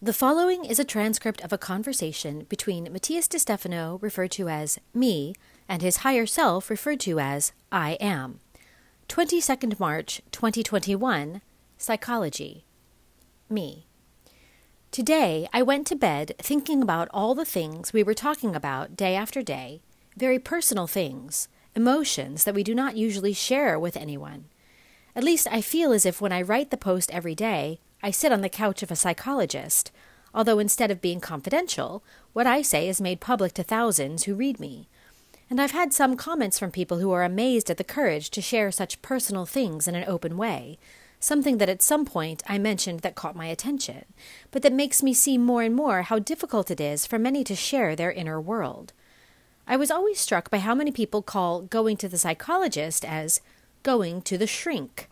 The following is a transcript of a conversation between Matías De Stefano, referred to as me, and his higher self, referred to as I am. 22nd March, 2021, Psychology. Me. Today, I went to bed thinking about all the things we were talking about day after day, very personal things, emotions that we do not usually share with anyone. At least I feel as if when I write the post every day, I sit on the couch of a psychologist, although instead of being confidential, what I say is made public to thousands who read me. And I've had some comments from people who are amazed at the courage to share such personal things in an open way, something that at some point I mentioned that caught my attention, but that makes me see more and more how difficult it is for many to share their inner world. I was always struck by how many people call going to the psychologist as going to the shrink.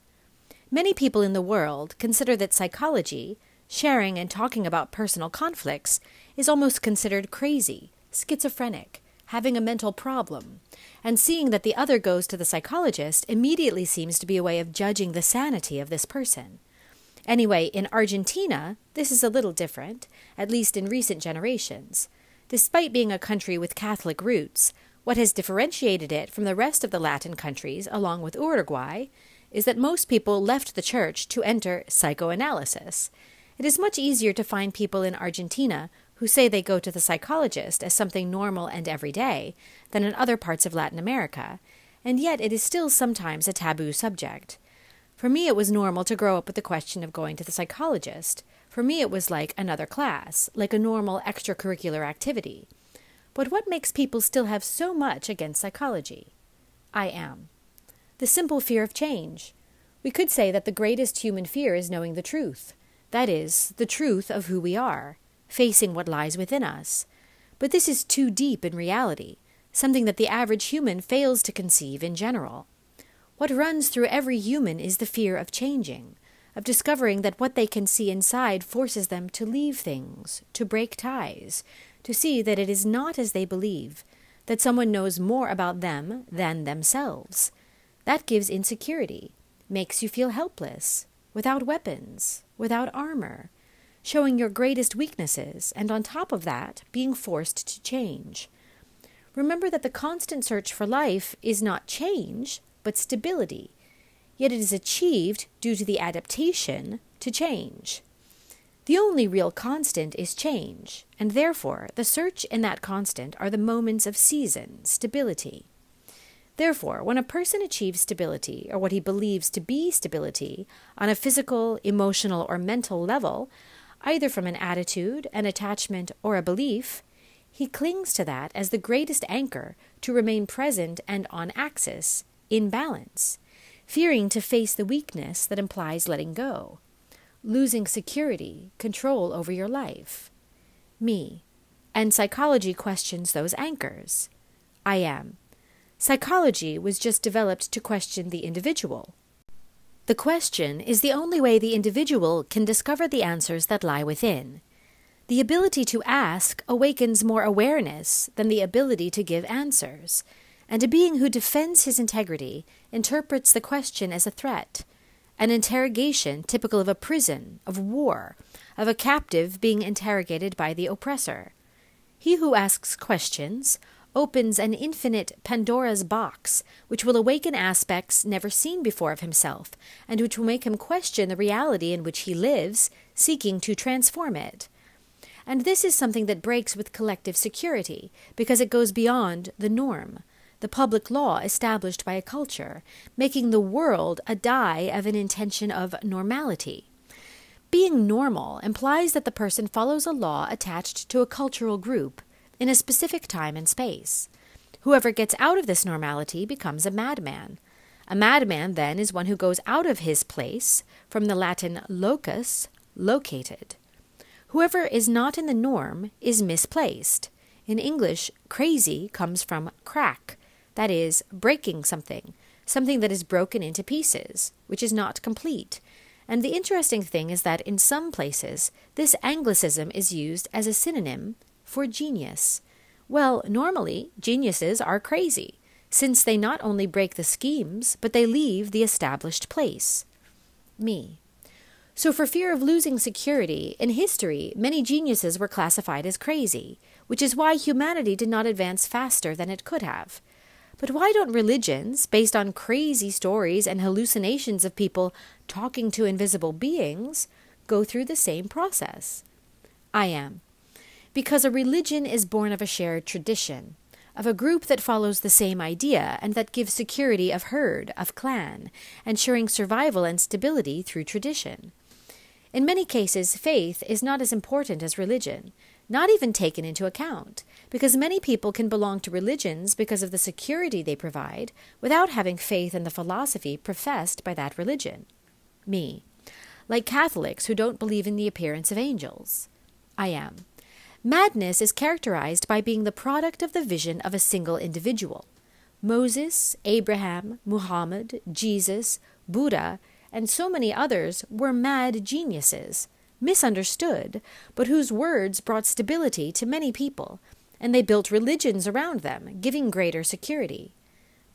Many people in the world consider that psychology, sharing and talking about personal conflicts, is almost considered crazy, schizophrenic, having a mental problem, and seeing that the other goes to the psychologist immediately seems to be a way of judging the sanity of this person. Anyway, in Argentina, this is a little different, at least in recent generations. Despite being a country with Catholic roots, what has differentiated it from the rest of the Latin countries, along with Uruguay, is that most people left the church to enter psychoanalysis. It is much easier to find people in Argentina who say they go to the psychologist as something normal and everyday than in other parts of Latin America, and yet it is still sometimes a taboo subject. For me, it was normal to grow up with the question of going to the psychologist. For me, it was like another class, like a normal extracurricular activity. But what makes people still have so much against psychology? I am. The simple fear of change. We could say that the greatest human fear is knowing the truth. That is, the truth of who we are, facing what lies within us. But this is too deep in reality, something that the average human fails to conceive in general. What runs through every human is the fear of changing, of discovering that what they can see inside forces them to leave things, to break ties, to see that it is not as they believe, that someone knows more about them than themselves. That gives insecurity, makes you feel helpless, without weapons, without armor, showing your greatest weaknesses, and on top of that, being forced to change. Remember that the constant search for life is not change, but stability, yet it is achieved due to the adaptation to change. The only real constant is change, and therefore the search in that constant are the moments of season, stability. Therefore, when a person achieves stability, or what he believes to be stability, on a physical, emotional, or mental level, either from an attitude, an attachment, or a belief, he clings to that as the greatest anchor to remain present and on axis, in balance, fearing to face the weakness that implies letting go, losing security, control over your life. Me. And psychology questions those anchors. I am. Psychology was just developed to question the individual. The question is the only way the individual can discover the answers that lie within. The ability to ask awakens more awareness than the ability to give answers, and a being who defends his integrity interprets the question as a threat, an interrogation typical of a prison, of war, of a captive being interrogated by the oppressor. He who asks questions opens an infinite Pandora's box, which will awaken aspects never seen before of himself, and which will make him question the reality in which he lives, seeking to transform it. And this is something that breaks with collective security, because it goes beyond the norm, the public law established by a culture, making the world a die of an intention of normality. Being normal implies that the person follows a law attached to a cultural group, in a specific time and space. Whoever gets out of this normality becomes a madman. A madman, then, is one who goes out of his place, from the Latin locus, located. Whoever is not in the norm is misplaced. In English, crazy comes from crack, that is, breaking something that is broken into pieces, which is not complete. And the interesting thing is that in some places, this Anglicism is used as a synonym for genius. Well, normally, geniuses are crazy, since they not only break the schemes, but they leave the established place. Me. So for fear of losing security, in history, many geniuses were classified as crazy, which is why humanity did not advance faster than it could have. But why don't religions, based on crazy stories and hallucinations of people talking to invisible beings, go through the same process? I am. Because a religion is born of a shared tradition, of a group that follows the same idea and that gives security of herd, of clan, ensuring survival and stability through tradition. In many cases, faith is not as important as religion, not even taken into account, because many people can belong to religions because of the security they provide without having faith in the philosophy professed by that religion. Me. Like Catholics who don't believe in the appearance of angels. I am. Madness is characterized by being the product of the vision of a single individual. Moses, Abraham, Muhammad, Jesus, Buddha, and so many others were mad geniuses, misunderstood, but whose words brought stability to many people, and they built religions around them, giving greater security.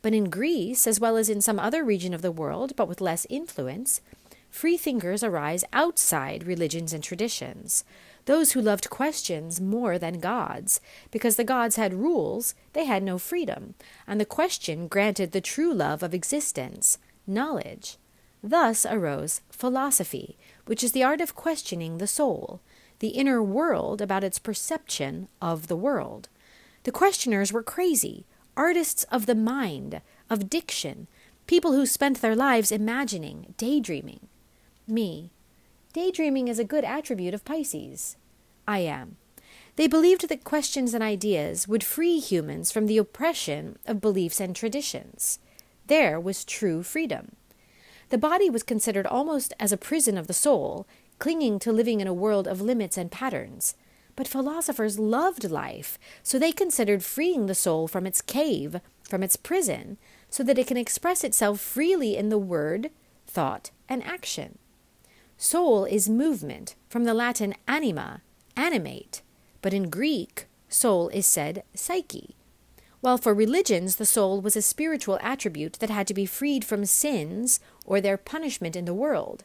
But in Greece, as well as in some other region of the world, but with less influence, free thinkers arise outside religions and traditions, those who loved questions more than gods, because the gods had rules, they had no freedom, and the question granted the true love of existence, knowledge. Thus arose philosophy, which is the art of questioning the soul, the inner world about its perception of the world. The questioners were crazy, artists of the mind, of diction, people who spent their lives imagining, daydreaming. Me. Daydreaming is a good attribute of Pisces. I am. They believed that questions and ideas would free humans from the oppression of beliefs and traditions. There was true freedom. The body was considered almost as a prison of the soul, clinging to living in a world of limits and patterns. But philosophers loved life, so they considered freeing the soul from its cave, from its prison, so that it can express itself freely in the word, thought, and action. Soul is movement, from the Latin anima, animate, but in Greek, soul is said psyche. While for religions the soul was a spiritual attribute that had to be freed from sins or their punishment in the world.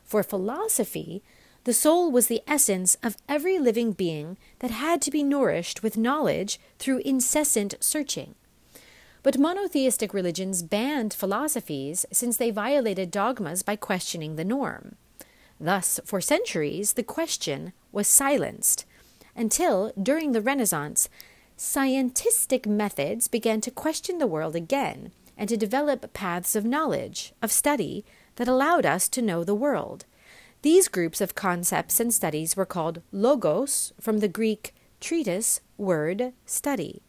For philosophy, the soul was the essence of every living being that had to be nourished with knowledge through incessant searching. But monotheistic religions banned philosophies since they violated dogmas by questioning the norm. Thus, for centuries, the question was silenced, until, during the Renaissance, scientistic methods began to question the world again and to develop paths of knowledge, of study, that allowed us to know the world. These groups of concepts and studies were called logos, from the Greek treatise, word, study.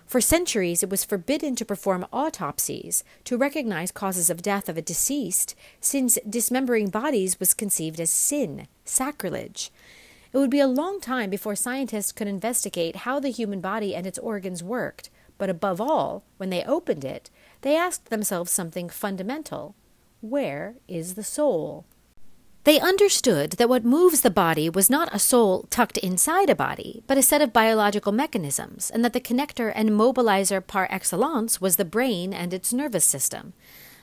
For centuries it was forbidden to perform autopsies to recognize causes of death of a deceased, since dismembering bodies was conceived as sin, sacrilege. It would be a long time before scientists could investigate how the human body and its organs worked, but above all, when they opened it, they asked themselves something fundamental. Where is the soul? They understood that what moves the body was not a soul tucked inside a body, but a set of biological mechanisms, and that the connector and mobilizer par excellence was the brain and its nervous system.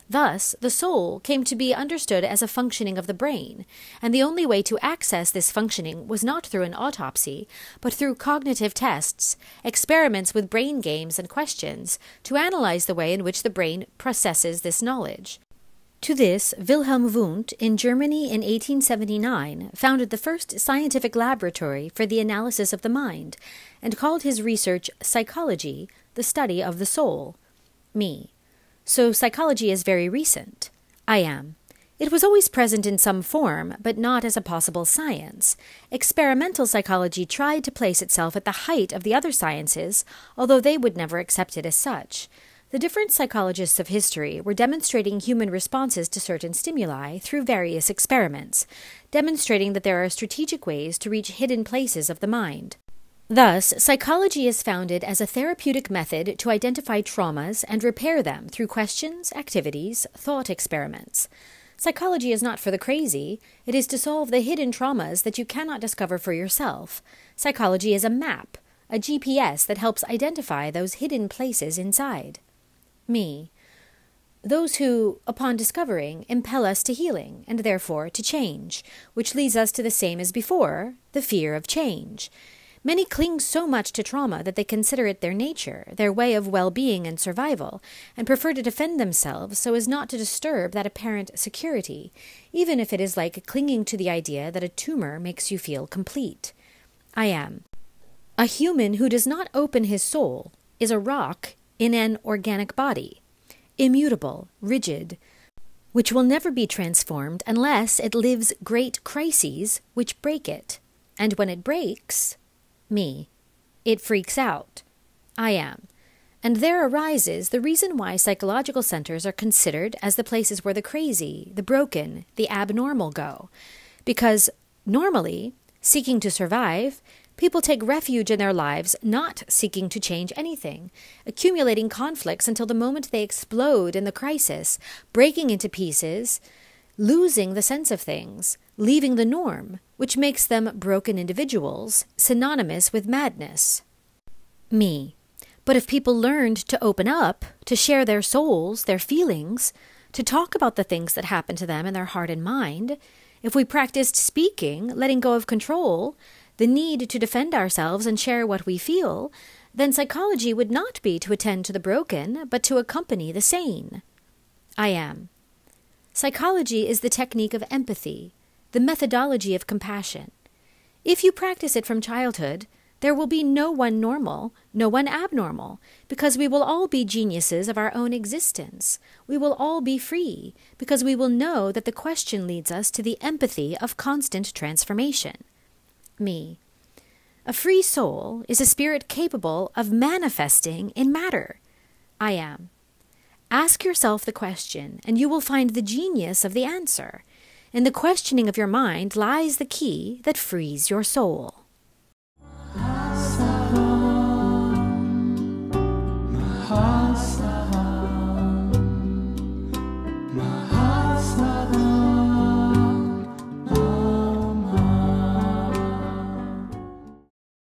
Thus, the soul came to be understood as a functioning of the brain, and the only way to access this functioning was not through an autopsy, but through cognitive tests, experiments with brain games and questions, to analyze the way in which the brain processes this knowledge. To this, Wilhelm Wundt, in Germany in 1879, founded the first scientific laboratory for the analysis of the mind, and called his research psychology, the study of the soul. Me. So psychology is very recent. I am. It was always present in some form, but not as a possible science. Experimental psychology tried to place itself at the height of the other sciences, although they would never accept it as such. The different psychologists of history were demonstrating human responses to certain stimuli through various experiments, demonstrating that there are strategic ways to reach hidden places of the mind. Thus, psychology is founded as a therapeutic method to identify traumas and repair them through questions, activities, thought experiments. Psychology is not for the crazy. It is to solve the hidden traumas that you cannot discover for yourself. Psychology is a map, a GPS that helps identify those hidden places inside. Me. those who, upon discovering, impel us to healing, and therefore to change, which leads us to the same as before, the fear of change. Many cling so much to trauma that they consider it their nature, their way of well-being and survival, and prefer to defend themselves so as not to disturb that apparent security, even if it is like clinging to the idea that a tumor makes you feel complete. I am. A human who does not open his soul is a rock in an organic body, immutable, rigid, which will never be transformed unless it lives great crises which break it. And when it breaks, it freaks out. I am. And there arises the reason why psychological centers are considered as the places where the crazy, the broken, the abnormal go. Because normally, seeking to survive, people take refuge in their lives not seeking to change anything, accumulating conflicts until the moment they explode in the crisis, breaking into pieces, losing the sense of things, leaving the norm, which makes them broken individuals, synonymous with madness. But if people learned to open up, to share their souls, their feelings, to talk about the things that happen to them in their heart and mind, if we practiced speaking, letting go of control, the need to defend ourselves and share what we feel, then psychology would not be to attend to the broken, but to accompany the sane. I am. Psychology is the technique of empathy, the methodology of compassion. If you practice it from childhood, there will be no one normal, no one abnormal, because we will all be geniuses of our own existence. We will all be free, because we will know that the question leads us to the empathy of constant transformation. A free soul is a spirit capable of manifesting in matter. I am. Ask yourself the question, and you will find the genius of the answer. In the questioning of your mind lies the key that frees your soul.